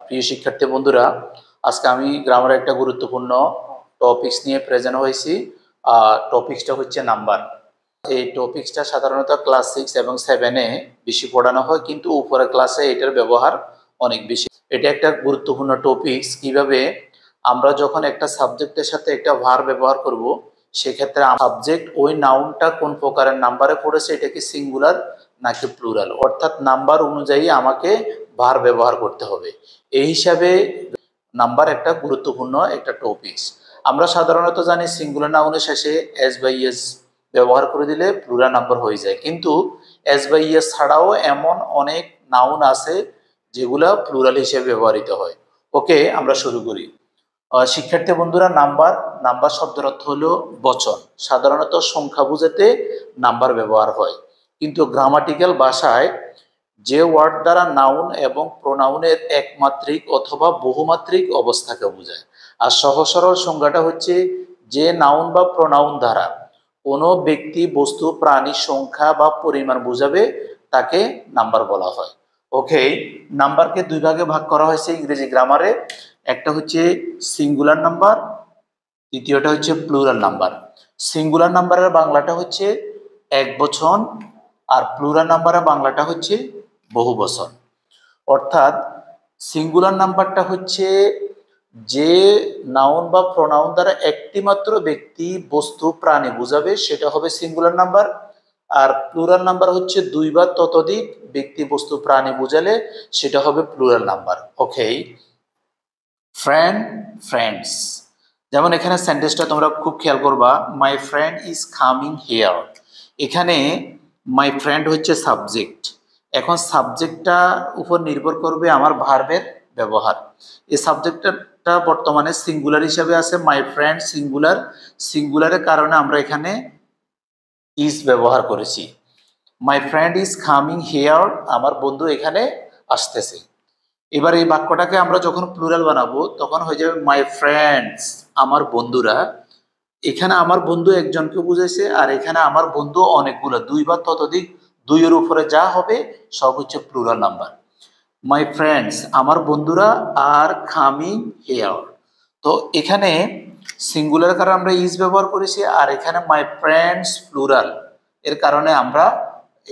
প্রিয় শিক্ষার্থী বন্ধুরা, আজকে আমি গ্রামারের একটা গুরুত্বপূর্ণ টপিকস নিয়ে প্রেজেন্ট হয়েছি। টপিকসটা হচ্ছে নাম্বার। এই টপিকসটা সাধারণত ক্লাস 6 এবং 7-এ বেশি পড়ানো হয়, কিন্তু উপরের ক্লাসে এটার ব্যবহার অনেক বেশি। এটা একটা গুরুত্বপূর্ণ টপিকস। কিভাবে আমরা যখন একটা সাবজেক্টের সাথে একটা ভার ব্যবহার করব, সেক্ষেত্রে সাবজেক্ট ওই নাউনটা কোন প্রকারের নাম্বারে পড়েছে, এটা কি সিঙ্গুলার নাকি প্লুরাল, অর্থাৎ নাম্বার অনুযায়ী আমাকে ভার ব্যবহার করতে হবে। এই হিসাবে নাম্বার একটা গুরুত্বপূর্ণ একটা টপিকস। আমরা সাধারণত জানি সিঙ্গুলার নাউনের শেষে এস বাই এস ব্যবহার করে দিলে প্লুরাল নাম্বার হয়ে যায়, কিন্তু এস বাই এস ছাড়াও এমন অনেক নাউন আছে যেগুলা প্লুরাল হিসেবে ব্যবহৃত হয়। ওকে, আমরা শুরু করি। শিক্ষার্থী বন্ধুরা, নাম্বার নাম্বার শব্দের অর্থ হলো বচন। সাধারণত সংখ্যা বোঝাতে নাম্বার ব্যবহার হয়, কিন্তু গ্রামাটিক্যাল ভাষায় যে ওয়ার্ড দ্বারা নাউন এবং প্রোনাউনের একমাত্রিক অথবা বহুমাত্রিক অবস্থাকে বোঝায়। আর সহজ সরল সংজ্ঞাটা হচ্ছে যে নাউন বা প্রোনাউন দ্বারা কোনো ব্যক্তি, বস্তু, প্রাণী সংখ্যা বা পরিমাণ বোঝাবে তাকে নাম্বার বলা হয়। ওকে, নাম্বারকে দুই ভাগে ভাগ করা হয়েছে ইংরেজি গ্রামারে। একটা হচ্ছে সিঙ্গুলার নাম্বার, দ্বিতীয়টা হচ্ছে প্লুরাল নাম্বার। সিঙ্গুলার নাম্বারের বাংলাটা হচ্ছে এক বচন, আর প্লুরাল নাম্বারের বাংলাটা হচ্ছে বহু বচন। অর্থাৎ সিঙ্গুলার নাম্বারটা হচ্ছে যে নাউন বা প্রোনাউন দ্বারা একটি মাত্র ব্যক্তি, বস্তু, প্রাণী বোঝাবে, সেটা হবে সিঙ্গুলার নাম্বার। আর প্লুরাল নাম্বার হচ্ছে দুই বা ততোধিক ব্যক্তি, বস্তু, প্রাণী বোঝালে সেটা হবে প্লুরাল নাম্বার। ওকে, ফ্রেন্ড, ফ্রেন্ডস। যেমন এখানে সেন্টেন্সটা তোমরা খুব খেয়াল করবা, my friend is coming here. এখানে মাই ফ্রেন্ড হচ্ছে সাবজেক্ট। এখন সাবজেক্টটা উপর নির্ভর করবে আমার ভার্বের ব্যবহার। এই সাবজেক্টটা বর্তমানে সিঙ্গুলার হিসাবে আছে, মাই ফ্রেন্ড সিঙ্গুলার। সিঙ্গুলারের কারণে আমরা এখানে ইজ ব্যবহার করেছি। My friend is coming here, আমার বন্ধু এখানে আসতেছে। এবার এই বাক্যটাকে আমরা যখন প্লুরাল বানাবো তখন হয়ে যাবে মাই ফ্রেন্ডস, আমার বন্ধুরা। এখানে আমার বন্ধু একজনকে বুঝাইছে, আর এখানে আমার বন্ধু অনেকগুলো, দুই বা ততোধিক, দুইয়ের উপরে যা হবে সব হচ্ছে প্লুরাল নাম্বার। মাই ফ্রেন্ডস, আমার বন্ধুরা, আর কামিং হিয়ার। তো এখানে সিঙ্গুলার কারণে আমরা ইজ ব্যবহার করেছি, আর এখানে মাই ফ্রেন্ডস প্লুরাল এর কারণে আমরা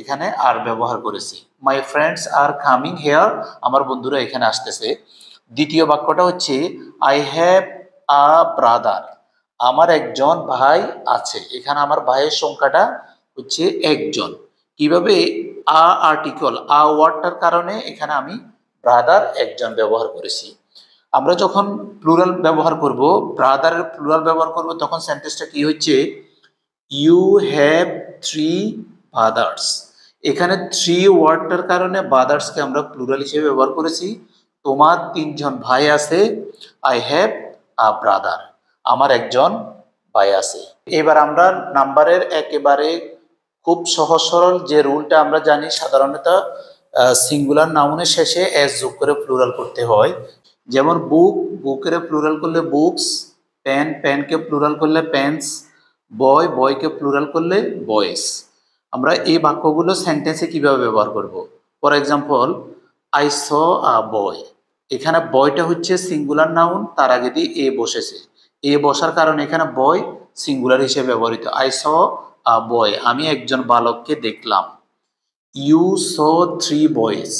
এখানে আর ব্যবহার করেছি। My friends are coming here, আমার বন্ধুরা এখানে আসতেছে। দ্বিতীয় বাক্যটা হচ্ছে আই হ্যাভ আ ব্রাদার, আমার একজন ভাই আছে। এখানে আমার ভাইয়ের সংখ্যাটা হচ্ছে একজন। কিভাবে? আর্টিকল ওয়ার্ডটার কারণে এখানে আমি ব্রাদার একজন ব্যবহার করেছি। আমরা যখন প্লুরাল ব্যবহার করব, ব্রাদারের প্লুরাল ব্যবহার করব, তখন সেন্টেন্সটা কি হচ্ছে, ইউ হ্যাভ থ্রি ব্রাদার্স। এখানে থ্রি ওয়ার্ডটার কারণে ব্রাদার্সকে আমরা প্লুরাল হিসেবে ব্যবহার করেছি। তোমার তিনজন ভাই আছে, আই হ্যাভ আ ব্রাদার, আমার একজন ভাই আছে। এবার আমরা নাম্বারের একেবারে খুব সহজ সরল যে রুলটা আমরা জানি, সাধারণত সিঙ্গুলার নাউনের শেষে এস যোগ করে প্লুরাল করতে হয়। যেমন বুক, বুকের প্লুরাল করলে বুকস, পেন, পেনকে প্লুরাল করলে পেন্স, বয়, বয়কে প্লুরাল করলে বয়েস। আমরা এই বাক্যগুলো সেন্টেন্সে কিভাবে ব্যবহার করব? ফর এক্সাম্পল, আই স আ বয়। এখানে বয়টা হচ্ছে সিঙ্গুলার নাউন, তার আগে দিয়ে এ বসেছে। এ বসার কারণে এখানে বয় সিঙ্গুলার হিসেবে ব্যবহৃত। আই স আ বয়, আমি একজন বালককে দেখলাম। ইউ স থ্রি বয়েস,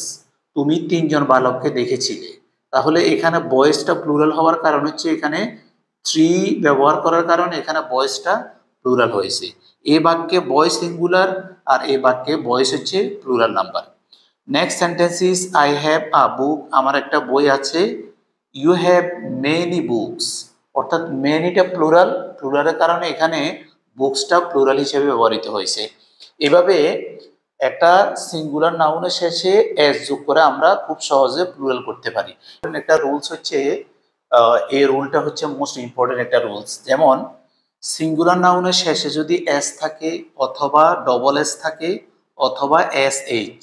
তুমি তিনজন বালককে দেখেছিলে। তাহলে এখানে বয়েসটা প্লুরাল হওয়ার কারণ হচ্ছে এখানে থ্রি ব্যবহার করার কারণে এখানে বয়েসটা প্লুরাল হয়েছে। এই বাক্যে বয় সিঙ্গুলার, আর এই বাক্যে বয়েস হচ্ছে plural number. Next sentence is I have a book, আমার একটা বই আছে। ইউ হ্যাভ মেনি বুকস, অর্থাৎ মেনিটা প্লুরাল, প্লুরালের কারণে এখানে বুকসটা প্লুরাল হিসেবে ব্যবহৃত হয়েছে। এভাবে একটা সিঙ্গুলার নাউনের শেষে এস যোগ করে আমরা খুব সহজে প্লুরাল করতে পারি। একটা রুলস হচ্ছে, এই রুলটা হচ্ছে মোস্ট ইম্পর্টেন্ট একটা রুলস। যেমন সিঙ্গুলার নাউনের শেষে যদি এস থাকে, অথবা ডবল এস থাকে, অথবা এস এইচ,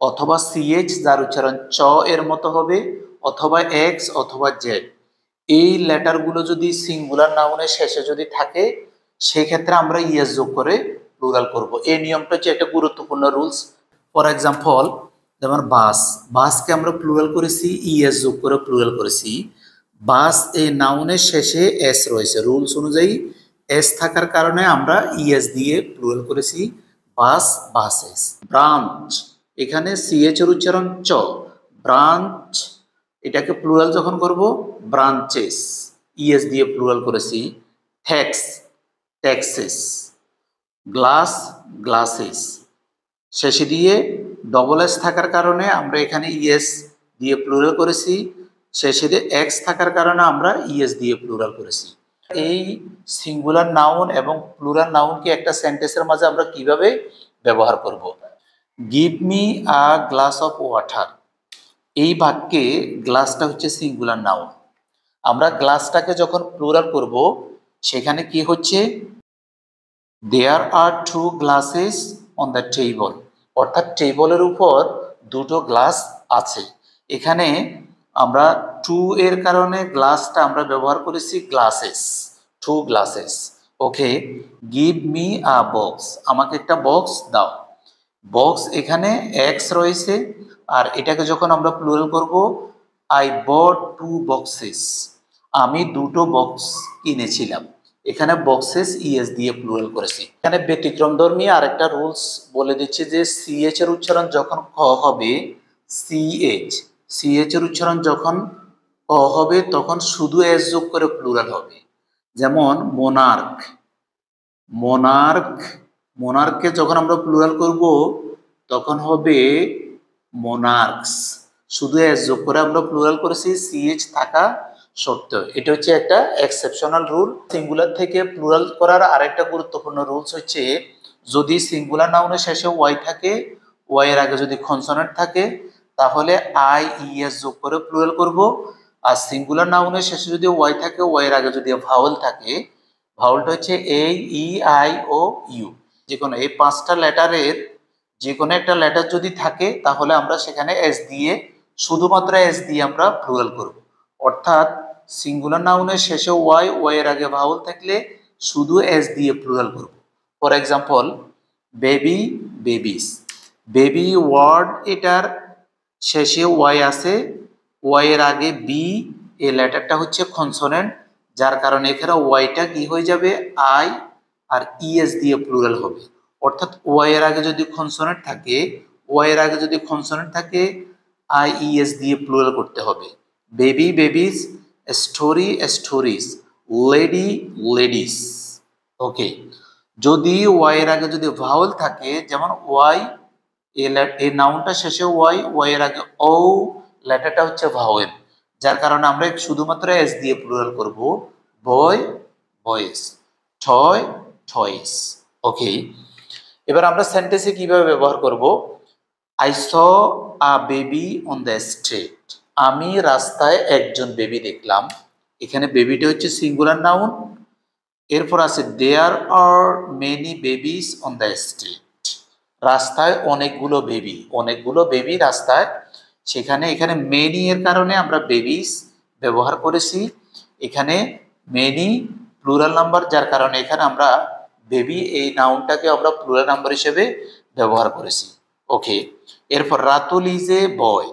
অথবা সিএইচ যার উচ্চারণ চ এর মতো হবে, অথবা এক্স অথবা জেড, এই লেটারগুলো যদি সিঙ্গুলার নাউনের শেষে যদি থাকে, সেক্ষেত্রে আমরা ইএস যোগ করে প্লুরাল করব। এই নিয়মটা হচ্ছে একটা গুরুত্বপূর্ণ রুলস। ফর এক্সাম্পল, যেমন বাস, বাসকে আমরা প্লুরাল করেছি ইএস যোগ করে প্লুরাল করেছি। বাস এই নাউনের শেষে এস রয়েছে, রুলস অনুযায়ী এস থাকার কারণে আমরা ইএস দিয়ে প্লুরাল করেছি বাস, বাসেস। ব্রাঞ্চ, এখানে সিএচ এর উচ্চারণ চ, ব্রাঞ্চ, এটাকে প্লুরাল যখন করব ব্রাঞ্চেস, ইএস দিয়ে প্লুরাল করেছি। Tax, taxes. গ্লাস, গ্লাসেস, শেষে দিয়ে ডবল এস থাকার কারণে আমরা এখানে ইএস দিয়ে প্লুরাল করেছি, শেষে দিয়ে এক্স থাকার কারণে আমরা ইএস দিয়ে প্লুরাল করেছি। এই সিঙ্গুলার নাউন এবং প্লুরাল নাউনকে একটা সেন্টেন্সের মাঝে আমরা কিভাবে ব্যবহার করব। Give me a glass of water, এই বাক্যে গ্লাসটা হচ্ছে সিঙ্গুলার নাউন। আমরা গ্লাসটাকে যখন প্লুরাল করব সেখানে কি হচ্ছে, there are two glasses on the table, অর্থাৎ টেবলের উপর দুটো গ্লাস আছে। এখানে আমরা টু এর কারণে গ্লাসটা আমরা ব্যবহার করেছি glasses, two glasses. Okay, give me a box, আমাকে একটা বক্স দাও। বক্স এখানে এক্স রয়েছে, আর এটাকে যখন আমরা প্লুরাল করব আই বট টু বক্সেস, আমি দুটো বক্স কিনেছিলাম। এখানে বক্সেস ইএস দিয়ে প্লুরাল করেছি। এখানে ব্যতিক্রমধর্মী আরেকটা রুলস বলে দিচ্ছে যে সিএচ এর উচ্চারণ যখন ক হবে, সিএচ, সিএচ এর উচ্চারণ যখন ক হবে তখন শুধু এস যোগ করে প্লুরাল হবে। যেমন মোনার্ক, মোনার্ক, মোনার্ককে যখন আমরা প্লুরাল করব তখন হবে মোনার্কস, শুধু এস যোগ করে আমরা প্লুরাল করেছি সিএচ থাকা সত্ত্বেও। এটা হচ্ছে একটা এক্সেপশনাল রুল। সিঙ্গুলার থেকে প্লুরাল করার আরেকটা গুরুত্বপূর্ণ রুলস হচ্ছে, যদি সিঙ্গুলার নাউনের শেষে ওয়াই থাকে, ওয়াই এর আগে যদি কনসোনেন্ট থাকে তাহলে আই ইএস যোগ করে প্লুরাল করব। আর সিঙ্গুলার নাউনের শেষে যদি ওয়াই থাকে, ওয়াই এর আগে যদি ভাওয়েল থাকে, ভাওয়েলটা হচ্ছে এ, ই, আই ও ইউ, যে কোনো এই পাঁচটা লেটারের যে কোনো একটা লেটার যদি থাকে তাহলে আমরা সেখানে এস দিয়ে, শুধুমাত্র এস দিয়ে আমরা প্লুরাল করব। অর্থাৎ সিঙ্গুলার নাউনের শেষে ওয়াই, ওয়াই এর আগে ভাওয়েল থাকলে শুধু এস দিয়ে প্লুরাল করব। For example baby, babies. Baby word এটার শেষে ওয়াই আছে, ওয়াই এর আগে বি, এই লেটারটা হচ্ছে কনসোনেন্ট, যার কারণে এখানে ওয়াইটা কি হয়ে যাবে আই, আর ইএস দিয়ে প্লুরাল হবে। অর্থাৎ ওয়াই এর আগে যদি কনসোনেন্ট থাকে, ওয়াই এর আগে যদি কনসোনেন্ট থাকে আই ইএস দিয়ে প্লুরাল করতে হবে। Baby, babies, story, stories, lady, ladies. Okay, যদি ওয়াই এর আগে যদি ভাওয়েল থাকে, যেমন ওয়াই, এই নাউনটা শেষে ওয়াই, ওয়াই এর আগে ও, লেটারটা হচ্ছে ভাওয়েল, যার কারণে আমরা শুধুমাত্র এস দিয়ে প্লুরাল করব। বয়, বয়েস, টয়, টয়েস। ওকে, এবার আমরা সেন্টেন্সে কিভাবে ব্যবহার করব। I saw a baby on the street, আমি রাস্তায় একজন বেবি দেখলাম। এখানে বেবিটা হচ্ছে সিঙ্গুলার নাউন। এরপর আছে there are many babies on the street, রাস্তায় অনেকগুলো বেবি, অনেকগুলো বেবি রাস্তায়, সেখানে এখানে মেনি এর কারণে আমরা বেবিস ব্যবহার করেছি। এখানে মেনি প্লুরাল নাম্বার, যার কারণে এখানে আমরা বেবি এই নাউনটাকে আমরা প্লুরাল নাম্বার হিসেবে ব্যবহার করেছি। ওকে, এরপর রাতুল ইজ এ বয়।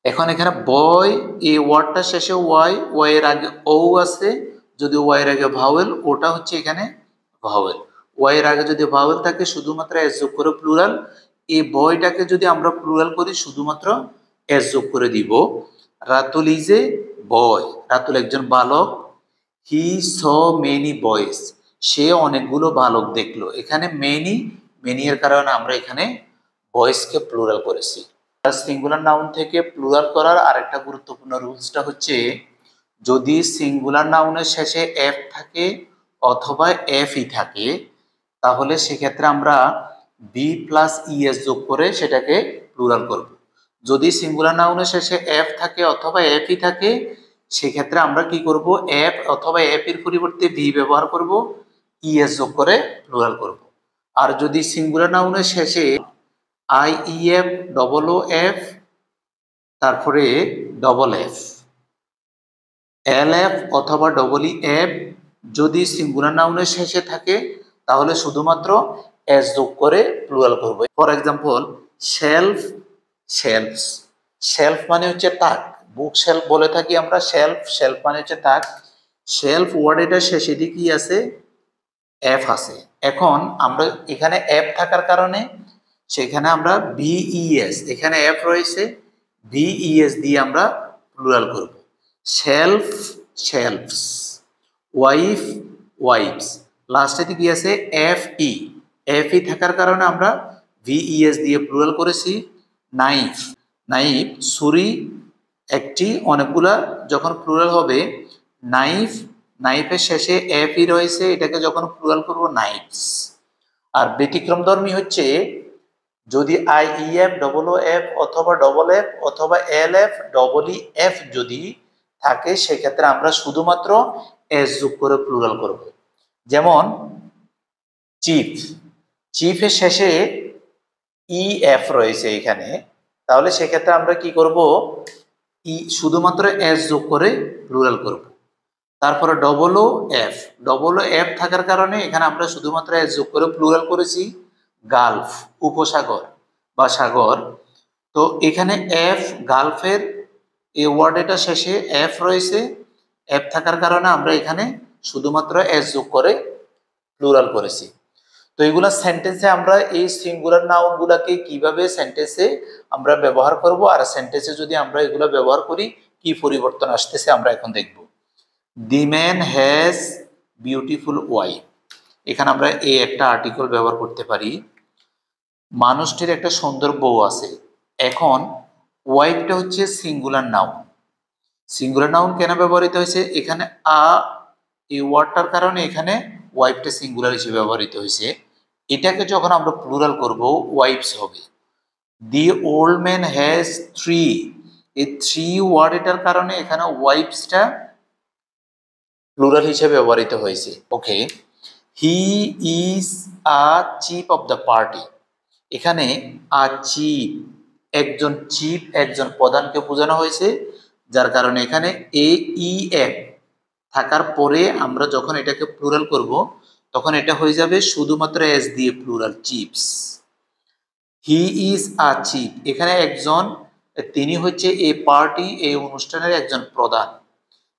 এখন এখানে বয় এই ওয়ার্ডটা শেষে ওয়াই, ওয়াই এর আগে ও আছে, যদি ওয়াই এর আগে ভাওয়েল, ওটা হচ্ছে এখানে ভাওয়েল। ওয়াই এর আগে যদি ভাওয়েল থাকে শুধুমাত্র এস যোগ করে প্লুরাল। এই বয়টাকে যদি আমরা প্লুরাল করি শুধুমাত্র এস যোগ করে দিব। রাতুল ইজ এ বয়, রাতুল একজন বালক। হি স মেনি বয়েস, সে অনেকগুলো বালক দেখলো। এখানে মেনি, মেনি এর কারণে আমরা এখানে বয়েসকে প্লুরাল করেছি। সিঙ্গুলার নাউন থেকে প্লুরাল করার আরেকটা গুরুত্বপূর্ণ রুলসটা হচ্ছে, যদি সিঙ্গুলার নাউনের শেষে এফ থাকে অথবা এফই থাকে তাহলে সেক্ষেত্রে আমরা বি প্লাস ইএস যোগ করে সেটাকে প্লুরাল করব। যদি সিঙ্গুলার নাউনের শেষে এফ থাকে অথবা এফই থাকে সেক্ষেত্রে আমরা কি করব, এফ অথবা এফ এর পরিবর্তে বি ব্যবহার করব, ইএস যোগ করে প্লুরাল করব। আর যদি সিঙ্গুলার নাউনের শেষে I E F, double O F, তারপরে ডবল এফ, এল এফ অথবা ডবল ই এফ যদি সিঙ্গুলার নাউনের শেষে থাকে তাহলে শুধুমাত্র এস যোগ করে প্লুরাল করব। For example shelf, shelfs. Shelf মানে হচ্ছে তাক, বুক শেলফ বলে থাকি আমরা, শেলফ, শেলফ মানে হচ্ছে তাক। শেলফ ওয়ার্ডের শেষে কি আছে? এফ আছে। এখন আমরা এখানে এফ থাকার কারণে সেখানে আমরা বিইএস, এখানে এফ রয়েছে, বিইএস দিয়ে আমরা প্লুরাল করব। Shelf, shelfs. Wife, wifes. লাস্টে কি আছে? এফ ই, এফ ই থাকার কারণে আমরা ভিইএস দিয়ে প্লুরাল করেছি। নাইফ, নাইফ, ছুরি একটি, অনেকগুলা যখন প্লুরাল হবে নাইফ, নাইফের শেষে এফ ই রয়েছে, এটাকে যখন প্লুরাল করব নাইফস। আর ব্যতিক্রমধর্মী হচ্ছে যদি I E F, double O F অথবা ডবল এফ অথবা L F, double E F যদি থাকে সেক্ষেত্রে আমরা শুধুমাত্র এস যোগ করে প্লুরাল করব। যেমন চিফ, চিফের শেষে ই এফ রয়েছে এখানে, তাহলে সেক্ষেত্রে আমরা কি করব? ই শুধুমাত্র এস যোগ করে প্লুরাল করব। তারপরে double O F, double O F থাকার কারণে এখানে আমরা শুধুমাত্র এস যোগ করে প্লুরাল করেছি। গালফ, উপসাগর বা সাগর। তো এখানে এফ, গালফের এই ওয়ার্ডেটা শেষে এফ রয়েছে, এফ থাকার কারণে আমরা এখানে শুধুমাত্র এস যোগ করে প্লুরাল করেছি। তো এগুলা সেন্টেন্সে আমরা এই সিঙ্গুলার নাউন গুলাকে কিভাবে সেন্টেন্সে আমরা ব্যবহার করব, আর সেন্টেন্সে যদি আমরা এগুলো ব্যবহার করি কি পরিবর্তন আসতেছে আমরা এখন দেখব। The man has beautiful wife, এখানে আমরা এই একটা আর্টিকেল ব্যবহার করতে পারি। মানুষটির একটা সুন্দর বউ আছে। এখন ওয়াইফটা হচ্ছে সিঙ্গুলার নাউন। সিঙ্গুলার নাউন কেন ব্যবহৃত হয়েছে? এখানে এই ওয়ার্ডটার কারণে এখানে ওয়াইফটা সিঙ্গুলার হিসেবে ব্যবহৃত হয়েছে। এটাকে যখন আমরা প্লুরাল করব ওয়াইফস হবে। The old man has three, এই থ্রি ওয়ার্ডটার কারণে এখানে ওয়াইফসটা প্লুরাল হিসেবে ব্যবহৃত হয়েছে। Okay, he is a chief of the party, এখানে আ চিফ, একজন চিফ, একজন প্রধানকে বোঝানো হয়েছে, যার কারণে এখানে এ ই এফ থাকার পরে আমরা যখন এটাকে প্লুরাল করব তখন এটা হয়ে যাবে শুধুমাত্র এস দিয়ে plural, chiefs. He is a chief, এখানে একজন, তিনি হচ্ছে এই পার্টি, এই অনুষ্ঠানের একজন প্রধান,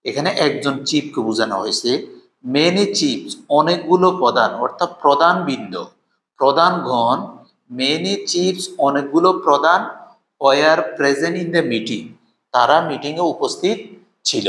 এখানে একজন চিফকে বোঝানো হয়েছে। মেনি চিফস, অনেকগুলো প্রধান, অর্থাৎ প্রধান বৃন্দ, প্রধানগণ। মেনি চিফস, অনেকগুলো প্রধান। Were present in the meeting, তারা মিটিংয়ে উপস্থিত ছিল।